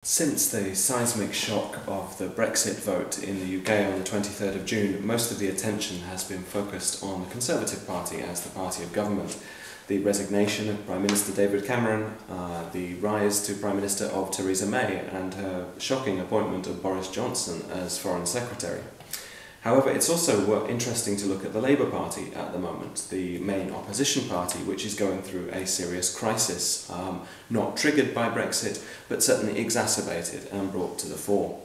Since the seismic shock of the Brexit vote in the UK on the 23rd of June, most of the attention has been focused on the Conservative Party as the party of government. The resignation of Prime Minister David Cameron, the rise to Prime Minister of Theresa May, and her shocking appointment of Boris Johnson as Foreign Secretary. However, it's also interesting to look at the Labour Party at the moment, the main opposition party, which is going through a serious crisis, not triggered by Brexit, but certainly exacerbated and brought to the fore.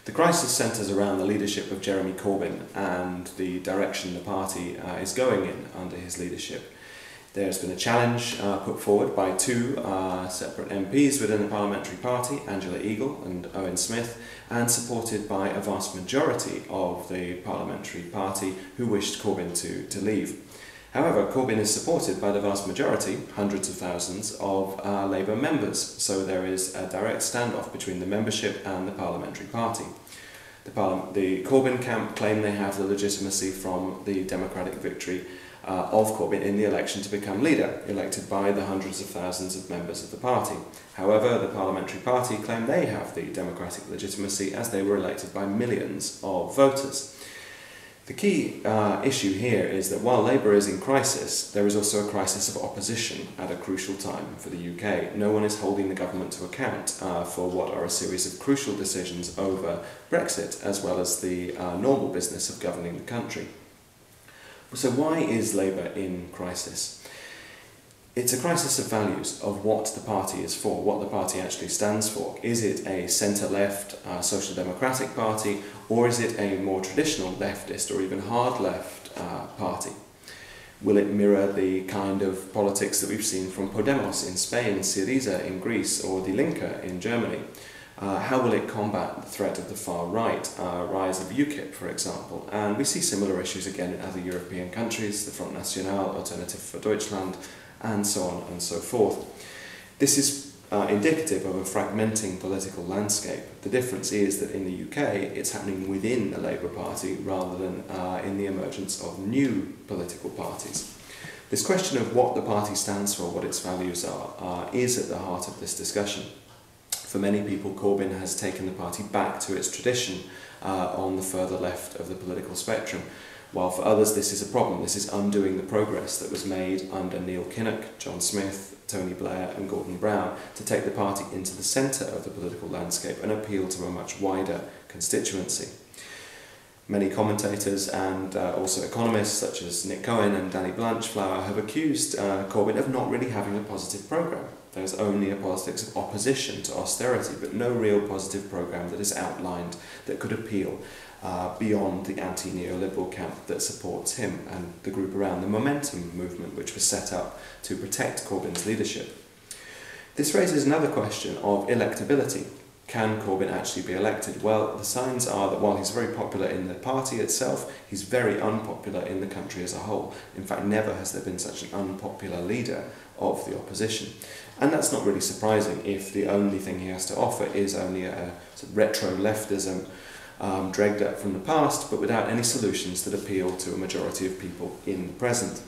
The crisis centres around the leadership of Jeremy Corbyn and the direction the party is going in under his leadership. There's been a challenge put forward by two separate MPs within the parliamentary party, Angela Eagle and Owen Smith, and supported by a vast majority of the parliamentary party who wished Corbyn to leave. However, Corbyn is supported by the vast majority, hundreds of thousands, of Labour members, so there is a direct standoff between the membership and the parliamentary party. The Corbyn camp claim they have the legitimacy from the democratic victory of Corbyn in the election to become leader, elected by the hundreds of thousands of members of the party. However, the parliamentary party claim they have the democratic legitimacy as they were elected by millions of voters. The key issue here is that while Labour is in crisis, there is also a crisis of opposition at a crucial time for the UK. No one is holding the government to account for what are a series of crucial decisions over Brexit, as well as the normal business of governing the country. So why is Labour in crisis? It's a crisis of values, of what the party is for, what the party actually stands for. Is it a centre-left social democratic party, or is it a more traditional leftist or even hard-left party? Will it mirror the kind of politics that we've seen from Podemos in Spain, Syriza in Greece, or Die Linke in Germany? How will it combat the threat of the far right, rise of UKIP, for example? And we see similar issues again in other European countries, the Front National, Alternative for Deutschland, and so on and so forth. This is indicative of a fragmenting political landscape. The difference is that in the UK, it's happening within the Labour Party rather than in the emergence of new political parties. This question of what the party stands for, what its values are, is at the heart of this discussion. For many people, Corbyn has taken the party back to its tradition on the further left of the political spectrum, while for others this is a problem. This is undoing the progress that was made under Neil Kinnock, John Smith, Tony Blair and Gordon Brown to take the party into the centre of the political landscape and appeal to a much wider constituency. Many commentators and also economists such as Nick Cohen and Danny Blanchflower have accused Corbyn of not really having a positive programme. There's only a politics of opposition to austerity, but no real positive programme that is outlined that could appeal beyond the anti-neoliberal camp that supports him and the group around the Momentum movement, which was set up to protect Corbyn's leadership. This raises another question of electability. Can Corbyn actually be elected? Well, the signs are that while he's very popular in the party itself, he's very unpopular in the country as a whole. In fact, never has there been such an unpopular leader of the opposition. And that's not really surprising if the only thing he has to offer is only a sort of retro-leftism dragged up from the past, but without any solutions that appeal to a majority of people in the present.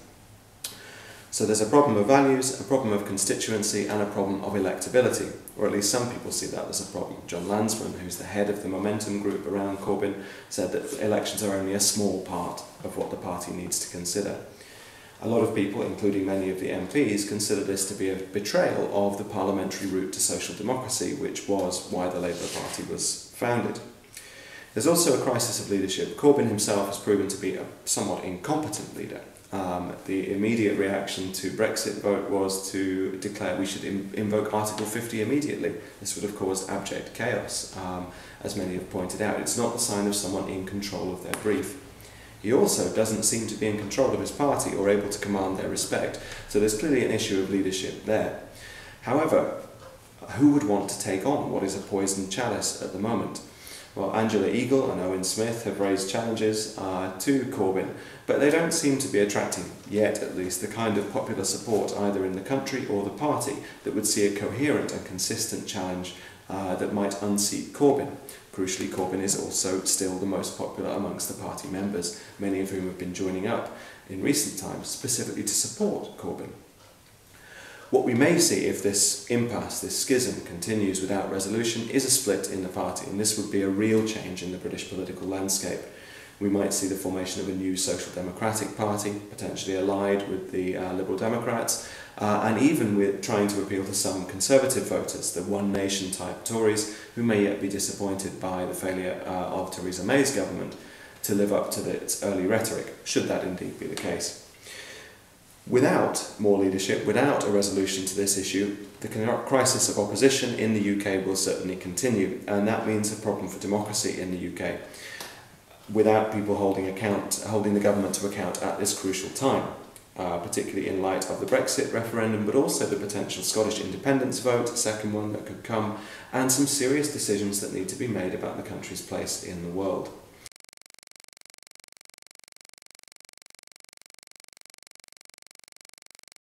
So there's a problem of values, a problem of constituency, and a problem of electability, or at least some people see that as a problem. John Lansman, who's the head of the Momentum group around Corbyn, said that elections are only a small part of what the party needs to consider. A lot of people, including many of the MPs, consider this to be a betrayal of the parliamentary route to social democracy, which was why the Labour Party was founded. There's also a crisis of leadership. Corbyn himself has proven to be a somewhat incompetent leader. The immediate reaction to Brexit vote was to declare we should invoke Article 50 immediately. This would have caused abject chaos, as many have pointed out. It's not the sign of someone in control of their brief. He also doesn't seem to be in control of his party or able to command their respect, so there's clearly an issue of leadership there. However, who would want to take on what is a poisoned chalice at the moment? Well, Angela Eagle and Owen Smith have raised challenges to Corbyn, but they don't seem to be attracting, yet at least, the kind of popular support either in the country or the party that would see a coherent and consistent challenge that might unseat Corbyn. Crucially, Corbyn is also still the most popular amongst the party members, many of whom have been joining up in recent times specifically to support Corbyn. What we may see if this impasse, this schism, continues without resolution is a split in the party, and this would be a real change in the British political landscape. We might see the formation of a new Social Democratic Party, potentially allied with the Liberal Democrats, and even with trying to appeal to some Conservative voters, the One Nation type Tories, who may yet be disappointed by the failure of Theresa May's government to live up to its early rhetoric, should that indeed be the case. Without more leadership, without a resolution to this issue, the crisis of opposition in the UK will certainly continue, and that means a problem for democracy in the UK, without people holding the government to account at this crucial time, particularly in light of the Brexit referendum, but also the potential Scottish independence vote, a second one that could come, and some serious decisions that need to be made about the country's place in the world.